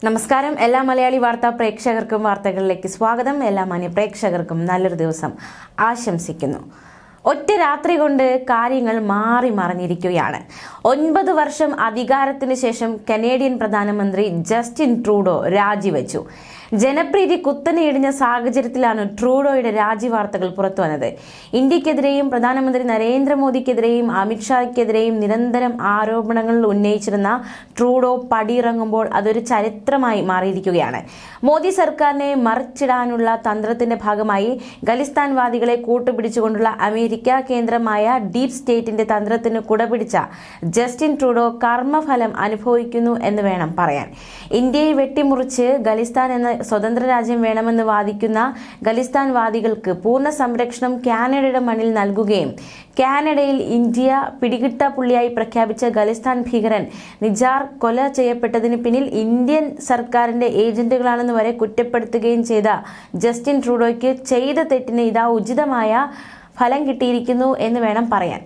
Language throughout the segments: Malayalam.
നമസ്കാരം. എല്ലാ മലയാളി വാർത്താ പ്രേക്ഷകർക്കും വാർത്തകളിലേക്ക് സ്വാഗതം. എല്ലാ മാന്യ പ്രേക്ഷകർക്കും നല്ലൊരു ദിവസം ആശംസിക്കുന്നു. ഒറ്റ രാത്രി കൊണ്ട് കാര്യങ്ങൾ മാറി മറിഞ്ഞിരിക്കുകയാണ്. 9 വർഷം അധികാരത്തിന് ശേഷം കനേഡിയൻ പ്രധാനമന്ത്രി ജസ്റ്റിൻ ട്രൂഡോ രാജിവെച്ചു. ജനപ്രീതി കുത്തനെ ഇടിഞ്ഞ സാഹചര്യത്തിലാണ് ട്രൂഡോയുടെ രാജിവാർത്തകൾ പുറത്തുവന്നത്. ഇന്ത്യക്കെതിരെയും പ്രധാനമന്ത്രി നരേന്ദ്രമോദിക്കെതിരെയും അമിത്ഷായ്ക്കെതിരെയും നിരന്തരം ആരോപണങ്ങൾ ഉന്നയിച്ചിരുന്ന ട്രൂഡോ പടിയിറങ്ങുമ്പോൾ അതൊരു ചരിത്രമായി മാറിയിരിക്കുകയാണ്. മോദി സർക്കാരിനെ മറിച്ചിടാനുള്ള തന്ത്രത്തിന്റെ ഭാഗമായി ഖലിസ്ഥാൻവാദികളെ കൂട്ടുപിടിച്ചുകൊണ്ടുള്ള അമേരിക്ക കേന്ദ്രമായ ഡീപ് സ്റ്റേറ്റിന്റെ തന്ത്രത്തിന് കുടപിടിച്ച ജസ്റ്റിൻ ട്രൂഡോ കർമ്മഫലം അനുഭവിക്കുന്നു എന്ന് വേണം പറയാൻ. ഇന്ത്യയെ വെട്ടിമുറിച്ച് ഖലിസ്ഥാൻ എന്ന സ്വതന്ത്ര രാജ്യം വേണമെന്ന് വാദിക്കുന്ന ഖലിസ്ഥാൻവാദികൾക്ക് പൂർണ്ണ സംരക്ഷണം കാനഡയുടെ മണ്ണിൽ നൽകുകയും കാനഡയിൽ ഇന്ത്യ പിടികിട്ടാപ്പുള്ളിയായി പ്രഖ്യാപിച്ച ഖലിസ്ഥാൻ ഭീകരൻ നിജാർ കൊല ചെയ്യപ്പെട്ടതിന് പിന്നിൽ ഇന്ത്യൻ സർക്കാരിന്റെ ഏജന്റുകളാണെന്ന് വരെ കുറ്റപ്പെടുത്തുകയും ചെയ്ത ജസ്റ്റിൻ ട്രൂഡോയ്ക്ക് ചെയ്ത തെറ്റിന് ഇതാ ഉചിതമായ ഫലം കിട്ടിയിരിക്കുന്നു എന്ന് വേണം പറയാൻ.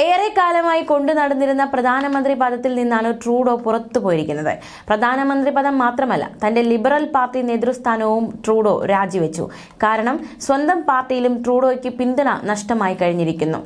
ഏറെ കാലമായി കൊണ്ടു നടന്നിരുന്ന പ്രധാനമന്ത്രി പദത്തിൽ നിന്നാണ് ട്രൂഡോ പുറത്തു പോയിരിക്കുന്നത്. പ്രധാനമന്ത്രി പദം മാത്രമല്ല, തന്റെ ലിബറൽ പാർട്ടി നേതൃസ്ഥാനവും ട്രൂഡോ രാജിവെച്ചു. കാരണം സ്വന്തം പാർട്ടിയിലും ട്രൂഡോയ്ക്ക് പിന്തുണ നഷ്ടമായി കഴിഞ്ഞിരിക്കുന്നു.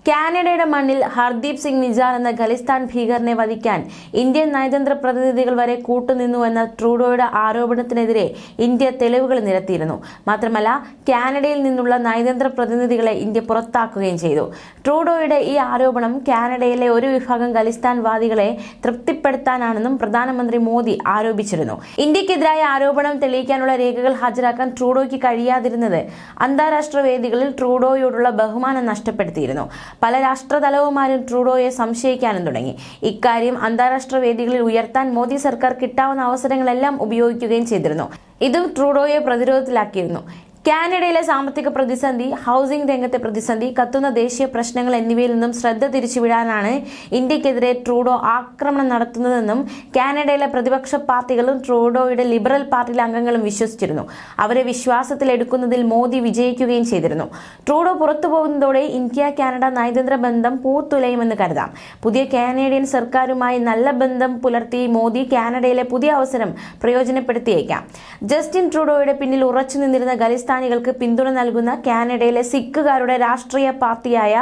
കാനഡയുടെ മണ്ണിൽ ഹർദീപ് സിംഗ് നിജാർ എന്ന ഖലിസ്ഥാൻ ഭീകരനെ വധിക്കാൻ ഇന്ത്യൻ നയതന്ത്ര പ്രതിനിധികൾ വരെ കൂട്ടുനിന്നുവെന്ന ട്രൂഡോയുടെ ആരോപണത്തിനെതിരെ ഇന്ത്യ തെളിവുകൾ നിരത്തിയിരുന്നു. മാത്രമല്ല, കാനഡയിൽ നിന്നുള്ള നയതന്ത്ര പ്രതിനിധികളെ ഇന്ത്യ പുറത്താക്കുകയും ചെയ്തു. ട്രൂഡോയുടെ ഈ ആരോപണം കാനഡയിലെ ഒരു വിഭാഗം ഖലിസ്ഥാൻവാദികളെ തൃപ്തിപ്പെടുത്താനാണെന്നും പ്രധാനമന്ത്രി മോദി ആരോപിച്ചിരുന്നു. ഇന്ത്യക്കെതിരായ ആരോപണം തെളിയിക്കാനുള്ള രേഖകൾ ഹാജരാക്കാൻ ട്രൂഡോയ്ക്ക് കഴിയാതിരുന്നത് അന്താരാഷ്ട്ര വേദികളിൽ ട്രൂഡോയോടുള്ള ബഹുമാനം നഷ്ടപ്പെടുത്തിയിരുന്നു. പല രാഷ്ട്രതലവന്മാരും ട്രൂഡോയെ സംശയിക്കാനും തുടങ്ങി. ഇക്കാര്യം അന്താരാഷ്ട്ര വേദികളിൽ ഉയർത്താൻ മോദി സർക്കാർ കിട്ടാവുന്ന അവസരങ്ങളെല്ലാം ഉപയോഗിക്കുകയും ചെയ്തിരുന്നു. ഇതും ട്രൂഡോയെ പ്രതിരോധത്തിലാക്കിയിരുന്നു. കാനഡയിലെ സാമ്പത്തിക പ്രതിസന്ധി, ഹൗസിംഗ് രംഗത്തെ പ്രതിസന്ധി, കത്തുന്ന ദേശീയ പ്രശ്നങ്ങൾ എന്നിവയിൽ നിന്നും ശ്രദ്ധ തിരിച്ചുവിടാനാണ് ഇന്ത്യക്കെതിരെ ട്രൂഡോ ആക്രമണം നടത്തുന്നതെന്നും കാനഡയിലെ പ്രതിപക്ഷ പാർട്ടികളും ട്രൂഡോയുടെ ലിബറൽ പാർട്ടിയിലെ അംഗങ്ങളും വിശ്വസിച്ചിരുന്നു. അവരെ വിശ്വാസത്തിലെടുക്കുന്നതിൽ മോദി വിജയിക്കുകയും ചെയ്തിരുന്നു. ട്രൂഡോ പുറത്തു പോകുന്നതോടെ ഇന്ത്യ കാനഡ നയതന്ത്ര ബന്ധം പൂത്തുലയുമെന്ന് കരുതാം. പുതിയ കാനേഡിയൻ സർക്കാരുമായി നല്ല ബന്ധം പുലർത്തി മോദി കാനഡയിലെ പുതിയ അവസരം പ്രയോജനപ്പെടുത്തിയേക്കാം. ജസ്റ്റിൻ ട്രൂഡോയുടെ പിന്നിൽ ഉറച്ചു നിന്നിരുന്ന ഖലിസ്ഥാനികൾക്ക് പിന്തുണ നൽകുന്ന കാനഡയിലെ സിഖുകാരുടെ രാഷ്ട്രീയ പാർട്ടിയായ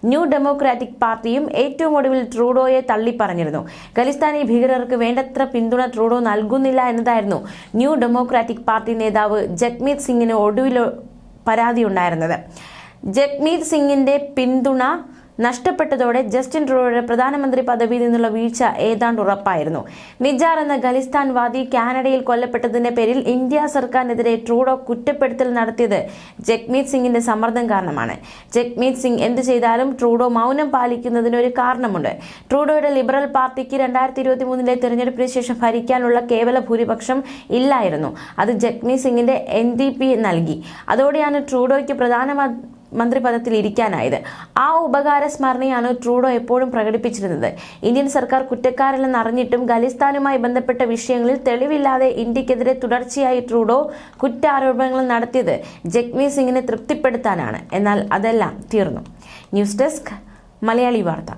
ന്യൂ ഡെമോക്രാറ്റിക് പാർട്ടിയും ഏറ്റവും ഒടുവിൽ ട്രൂഡോയെ തള്ളിപ്പറഞ്ഞിരുന്നു. ഖലിസ്ഥാനി ഭീകരർക്ക് വേണ്ടത്ര പിന്തുണ ട്രൂഡോ നൽകുന്നില്ല എന്നതായിരുന്നു ന്യൂ ഡെമോക്രാറ്റിക് പാർട്ടി നേതാവ് ജഗ്മീത് സിംഗിന് ഒടുവിൽ പരാതിയുണ്ടായിരുന്നത്. ജഗ്മീത് സിംഗിന്റെ പിന്തുണ നഷ്ടപ്പെട്ടതോടെ ജസ്റ്റിൻ ട്രൂഡോയുടെ പ്രധാനമന്ത്രി പദവിയിൽ നിന്നുള്ള വീഴ്ച ഏതാണ്ട് ഉറപ്പായിരുന്നു. നിജാർ എന്ന ഖലിസ്ഥാൻവാദി കാനഡയിൽ കൊല്ലപ്പെട്ടതിന്റെ പേരിൽ ഇന്ത്യ സർക്കാരിനെതിരെ ട്രൂഡോ കുറ്റപ്പെടുത്തൽ നടത്തിയത് ജഗ്മീത് സിംഗിന്റെ സമ്മർദ്ദം കാരണമാണ്. ജഗ്മീത് സിംഗ് എന്ത് ചെയ്താലും ട്രൂഡോ മൗനം പാലിക്കുന്നതിന് ഒരു കാരണമുണ്ട്. ട്രൂഡോയുടെ ലിബറൽ പാർട്ടിക്ക് 2023 തെരഞ്ഞെടുപ്പിന് ശേഷം ഭരിക്കാനുള്ള കേവല ഭൂരിപക്ഷം ഇല്ലായിരുന്നു. അത് ജഗ്മീത് സിംഗിന്റെ NDP നൽകി. അതോടെയാണ് ട്രൂഡോയ്ക്ക് പ്രധാനമന്ത്രി പദത്തിൽ ഇരിക്കാനായത്. ആ ഉപകാര സ്മരണയാണ് ട്രൂഡോ എപ്പോഴും പ്രകടിപ്പിച്ചിരുന്നത്. ഇന്ത്യൻ സർക്കാർ കുറ്റക്കാരല്ലെന്ന് അറിഞ്ഞിട്ടും ഖലിസ്ഥാനുമായി ബന്ധപ്പെട്ട വിഷയങ്ങളിൽ തെളിവില്ലാതെ ഇന്ത്യക്കെതിരെ തുടർച്ചയായി ട്രൂഡോ കുറ്റാരോപണങ്ങൾ നടത്തിയത് ജഗ്മീത് സിംഗിനെ തൃപ്തിപ്പെടുത്താനാണ്. എന്നാൽ അതെല്ലാം തീർന്നു. ന്യൂസ് ഡെസ്ക് മലയാളി വാർത്ത.